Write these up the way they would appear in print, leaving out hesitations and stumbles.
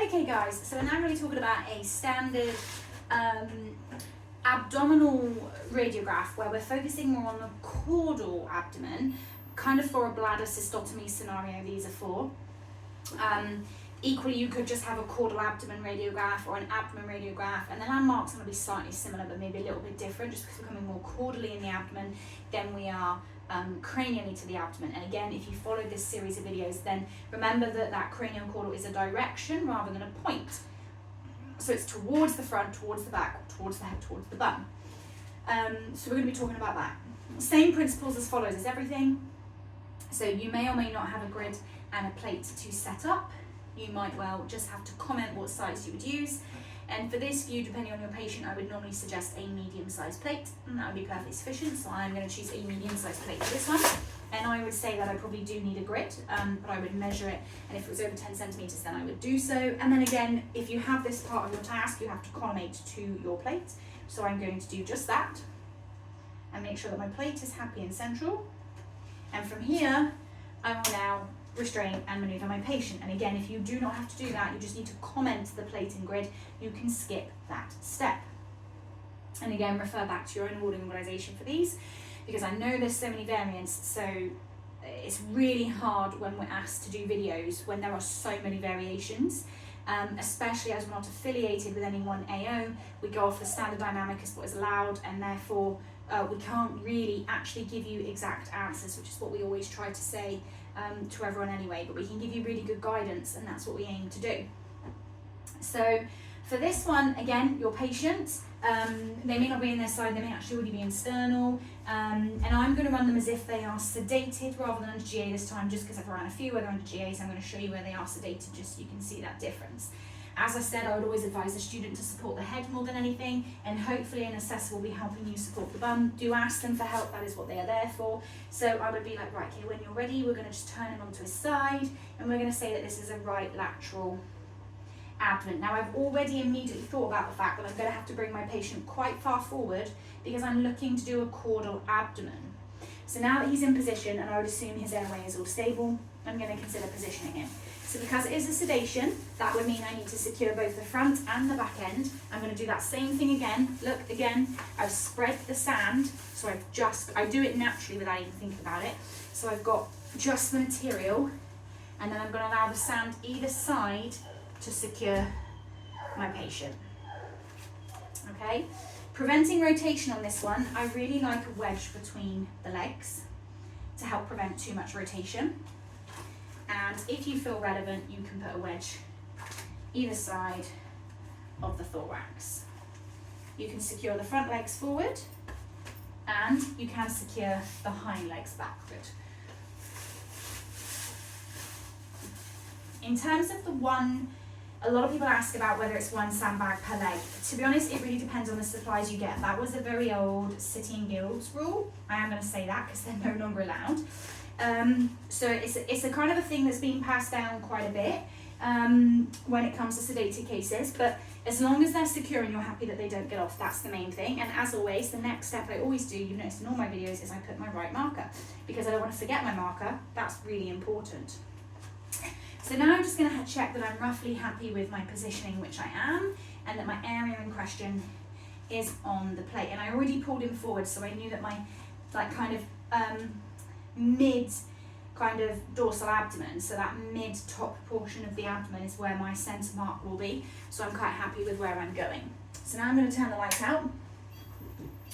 Okay guys, so we're now going to be talking about a standard abdominal radiograph where we're focusing more on the caudal abdomen, kind of for a bladder cystotomy scenario these are for. Equally, you could just have a caudal abdomen radiograph or an abdomen radiograph, and the landmark's going to be slightly similar but maybe a little bit different just because we're coming more caudally in the abdomen than we are cranially to the abdomen. And again, if you follow this series of videos, then remember that that cranial caudal is a direction rather than a point. So it's towards the front, towards the back, towards the head, towards the bum. So we're going to be talking about that. Same principles as follows as everything. So you may or may not have a grid and a plate to set up. You might well just have to comment what size you would use. And for this view, depending on your patient, I would normally suggest a medium-sized plate, and that would be perfectly sufficient. So I'm going to choose a medium-sized plate for this one. And I would say that I probably do need a grid, but I would measure it, and if it was over 10 centimetres, then I would do so. And then again, if you have this part of your task, you have to collimate to your plate. So I'm going to do just that, and make sure that my plate is happy and central. And from here, I will now restrain and manoeuvre my patient. And again, if you do not have to do that, you just need to comment the plating grid, you can skip that step. And again, refer back to your own awarding organisation for these, because I know there's so many variants, so it's really hard when we're asked to do videos when there are so many variations, especially as we're not affiliated with any one AO. We go off the standard dynamic as what is allowed, and therefore we can't really actually give you exact answers, which is what we always try to say to everyone anyway, but we can give you really good guidance, and that's what we aim to do. So for this one, again, your patient, they may not be in their side, they may actually already be in sternal, and I'm going to run them as if they are sedated rather than under GA this time, just because I've run a few where they're under GA, so I'm going to show you where they are sedated just so you can see that difference. As I said, I would always advise the student to support the head more than anything, and hopefully an assessor will be helping you support the bum. Do ask them for help, that is what they are there for. So I would be like, right, okay, when you're ready, we're going to just turn him onto his side, and we're going to say that this is a right lateral abdomen. Now I've already immediately thought about the fact that I'm going to have to bring my patient quite far forward because I'm looking to do a caudal abdomen. So now that he's in position, and I would assume his airway is all stable, I'm going to consider positioning him. So because it is a sedation, that would mean I need to secure both the front and the back end. I'm going to do that same thing again. Look, again, I've spread the sand, so I do it naturally without even thinking about it. So I've got just the material, and then I'm going to allow the sand either side to secure my patient. Okay? Preventing rotation on this one, I really like a wedge between the legs to help prevent too much rotation. And if you feel relevant, you can put a wedge either side of the thorax. You can secure the front legs forward, and you can secure the hind legs backward. In terms of the one, a lot of people ask about whether it's one sandbag per leg. To be honest, it really depends on the supplies you get. That was a very old City and Guilds rule. I am going to say that because they're no longer allowed. So it's a kind of a thing that's being passed down quite a bit when it comes to sedated cases, but as long as they're secure and you're happy that they don't get off, that's the main thing. And as always, the next step I always do, you've noticed in all my videos, is I put my right marker, because I don't want to forget my marker. That's really important. So now I'm just going to check that I'm roughly happy with my positioning, which I am, and that my area in question is on the plate. And I already pulled him forward, so I knew that my mid kind of dorsal abdomen, so that mid top portion of the abdomen is where my centre mark will be, so I'm quite happy with where I'm going. So now I'm going to turn the lights out,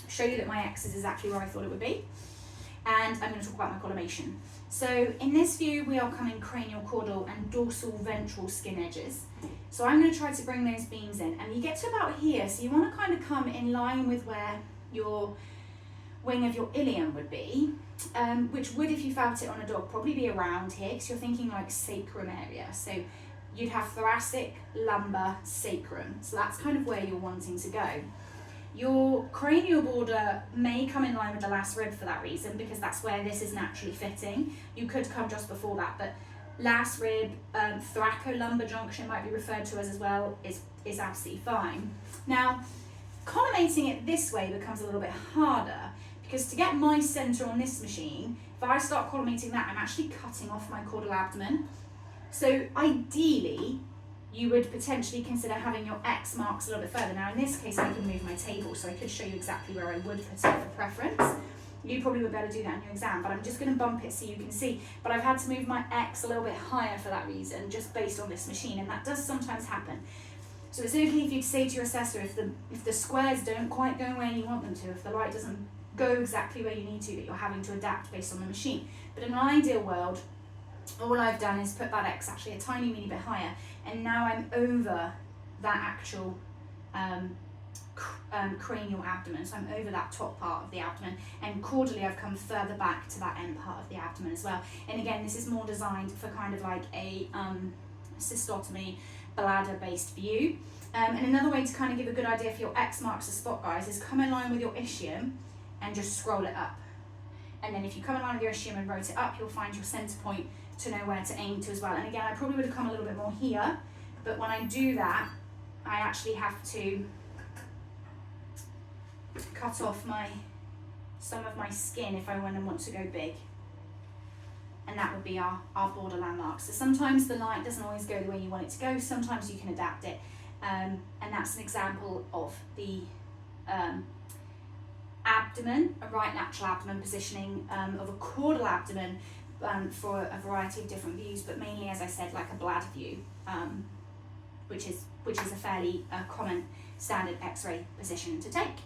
show you that my X is exactly where I thought it would be, and I'm going to talk about my collimation. So in this view, we are coming cranial caudal and dorsal ventral skin edges. So I'm going to try to bring those beams in, and you get to about here, so you want to kind of come in line with where your wing of your ilium would be, which would, if you felt it on a dog, probably be around here, because you're thinking like sacrum area. So you'd have thoracic, lumbar, sacrum. So that's kind of where you're wanting to go. Your cranial border may come in line with the last rib for that reason, because that's where this is naturally fitting. You could come just before that, but last rib, thoracolumbar junction might be referred to as well, is absolutely fine. Now, collimating it this way becomes a little bit harder, because to get my centre on this machine, if I start collimating that, I'm actually cutting off my caudal abdomen. So ideally, you would potentially consider having your X marks a little bit further. Now in this case I can move my table, so I could show you exactly where I would put it for preference. You probably would better do that in your exam, but I'm just going to bump it so you can see. But I've had to move my X a little bit higher for that reason, just based on this machine, and that does sometimes happen. So it's okay if you say to your assessor, if the squares don't quite go where you want them to, if the light doesn't go exactly where you need to, that you're having to adapt based on the machine. But in an ideal world, all I've done is put that X actually a tiny weeny bit higher, and now I'm over that actual cranial abdomen, so I'm over that top part of the abdomen, and caudally I've come further back to that end part of the abdomen as well. And again, this is more designed for kind of like a cystotomy bladder based view. And another way to kind of give a good idea for your X marks the spot, guys, is come in line with your ischium and just scroll it up. And then if you come in line with your ischium and rotate it up, you'll find your center point to know where to aim to as well. And again, I probably would have come a little bit more here, but when I do that, I actually have to cut off some of my skin if I want to go big. And that would be our border landmarks. So sometimes the light doesn't always go the way you want it to go, sometimes you can adapt it. And that's an example of the abdomen, a right lateral abdomen positioning of a caudal abdomen for a variety of different views, but mainly, as I said, like a bladder view, which is a fairly common standard X-ray position to take.